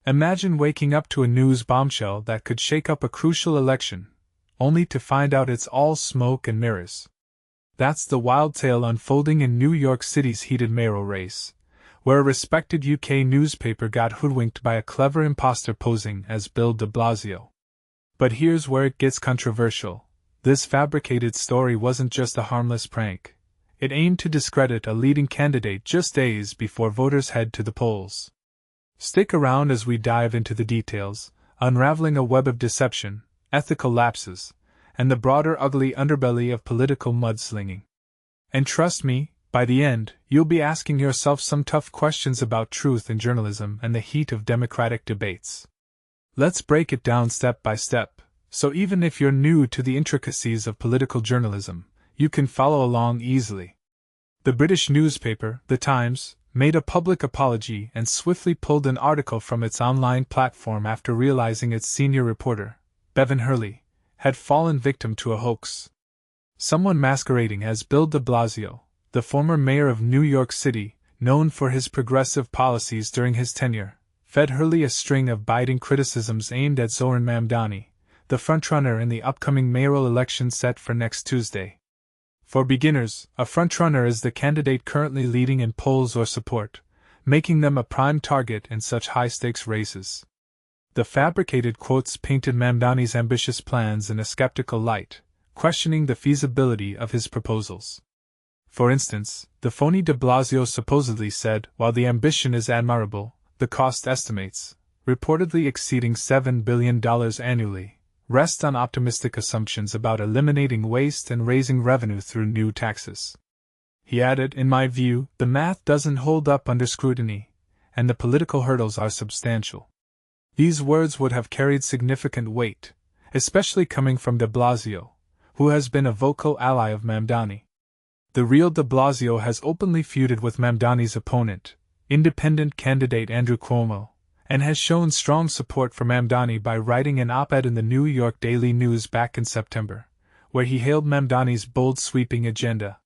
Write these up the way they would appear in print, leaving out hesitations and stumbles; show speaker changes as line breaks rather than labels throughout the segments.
Imagine waking up to a news bombshell that could shake up a crucial election, only to find out it's all smoke and mirrors. That's the wild tale unfolding in New York City's heated mayoral race, where a respected UK newspaper got hoodwinked by a clever impostor posing as Bill de Blasio. But here's where it gets controversial. This fabricated story wasn't just a harmless prank. It aimed to discredit a leading candidate just days before voters head to the polls. Stick around as we dive into the details, unraveling a web of deception, ethical lapses, and the broader ugly underbelly of political mudslinging. And trust me, by the end, you'll be asking yourself some tough questions about truth in journalism and the heat of democratic debates. Let's break it down step by step, so even if you're new to the intricacies of political journalism, you can follow along easily. The British newspaper, The Times, made a public apology and swiftly pulled an article from its online platform after realizing its senior reporter, Bevan Hurley, had fallen victim to a hoax. Someone masquerading as Bill de Blasio, the former mayor of New York City, known for his progressive policies during his tenure, fed Hurley a string of biting criticisms aimed at Zohran Mamdani, the frontrunner in the upcoming mayoral election set for next Tuesday. For beginners, a frontrunner is the candidate currently leading in polls or support, making them a prime target in such high-stakes races. The fabricated quotes painted Mamdani's ambitious plans in a skeptical light, questioning the feasibility of his proposals. For instance, the phony de Blasio supposedly said, while the ambition is admirable, the cost estimates, reportedly exceeding $7 billion annually, rest on optimistic assumptions about eliminating waste and raising revenue through new taxes. He added, in my view, the math doesn't hold up under scrutiny, and the political hurdles are substantial. These words would have carried significant weight, especially coming from de Blasio, who has been a vocal ally of Mamdani. The real de Blasio has openly feuded with Mamdani's opponent, independent candidate Andrew Cuomo, and has shown strong support for Mamdani by writing an op-ed in the New York Daily News back in September, where he hailed Mamdani's bold sweeping agenda.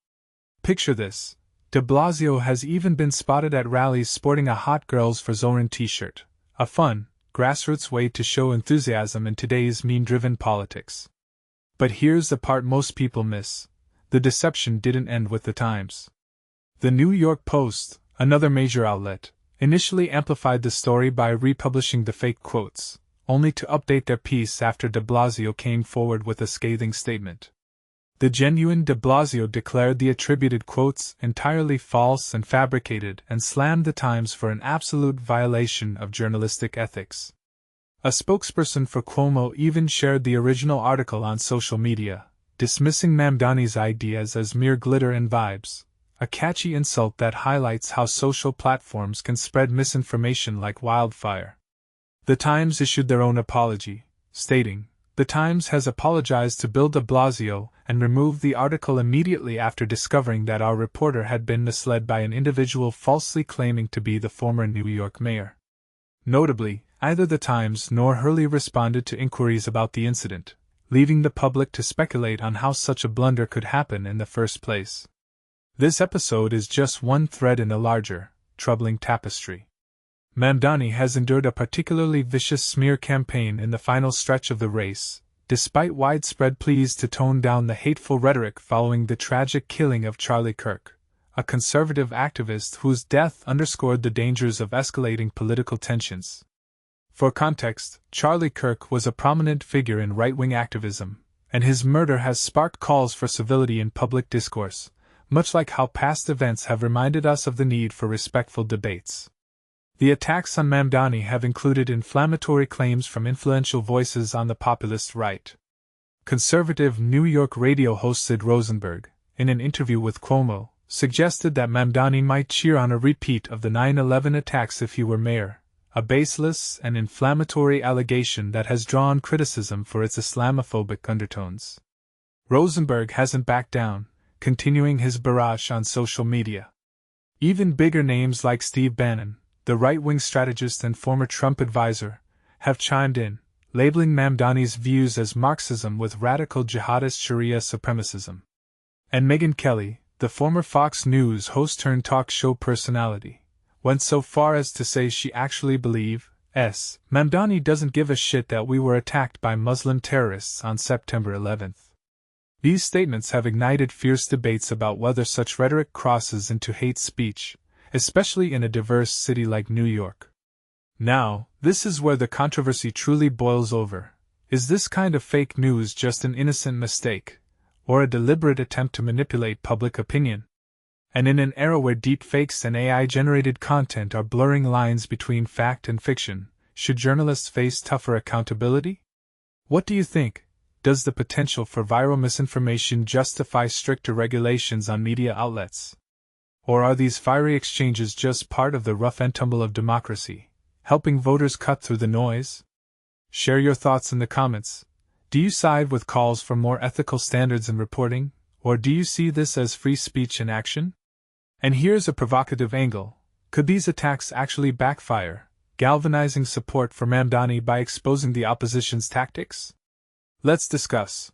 Picture this: de Blasio has even been spotted at rallies sporting a Hot Girls for Zohran t-shirt, a fun, grassroots way to show enthusiasm in today's meme-driven politics. But here's the part most people miss: the deception didn't end with the Times. The New York Post, another major outlet, initially amplified the story by republishing the fake quotes, only to update their piece after de Blasio came forward with a scathing statement. The genuine de Blasio declared the attributed quotes entirely false and fabricated and slammed the Times for an absolute violation of journalistic ethics. A spokesperson for Cuomo even shared the original article on social media, dismissing Mamdani's ideas as mere glitter and vibes, a catchy insult that highlights how social platforms can spread misinformation like wildfire. The Times issued their own apology, stating, "The Times has apologized to Bill de Blasio and removed the article immediately after discovering that our reporter had been misled by an individual falsely claiming to be the former New York mayor." Notably, neither the Times nor Hurley responded to inquiries about the incident, leaving the public to speculate on how such a blunder could happen in the first place. This episode is just one thread in a larger, troubling tapestry. Mamdani has endured a particularly vicious smear campaign in the final stretch of the race, despite widespread pleas to tone down the hateful rhetoric following the tragic killing of Charlie Kirk, a conservative activist whose death underscored the dangers of escalating political tensions. For context, Charlie Kirk was a prominent figure in right-wing activism, and his murder has sparked calls for civility in public discourse, much like how past events have reminded us of the need for respectful debates. The attacks on Mamdani have included inflammatory claims from influential voices on the populist right. Conservative New York radio host Sid Rosenberg, in an interview with Cuomo, suggested that Mamdani might cheer on a repeat of the 9/11 attacks if he were mayor, a baseless and inflammatory allegation that has drawn criticism for its Islamophobic undertones. Rosenberg hasn't backed down, continuing his barrage on social media. Even bigger names like Steve Bannon, the right-wing strategist and former Trump advisor, have chimed in, labeling Mamdani's views as Marxism with radical jihadist Sharia supremacism. And Megyn Kelly, the former Fox News host turned talk show personality, went so far as to say she actually believed, Mamdani doesn't give a shit that we were attacked by Muslim terrorists on September 11th. These statements have ignited fierce debates about whether such rhetoric crosses into hate speech, especially in a diverse city like New York. Now, this is where the controversy truly boils over. Is this kind of fake news just an innocent mistake, or a deliberate attempt to manipulate public opinion? And in an era where deepfakes and AI-generated content are blurring lines between fact and fiction, should journalists face tougher accountability? What do you think? Does the potential for viral misinformation justify stricter regulations on media outlets? Or are these fiery exchanges just part of the rough and tumble of democracy, helping voters cut through the noise? Share your thoughts in the comments. Do you side with calls for more ethical standards in reporting, or do you see this as free speech in action? And here's a provocative angle. Could these attacks actually backfire, galvanizing support for Mamdani by exposing the opposition's tactics? Let's discuss.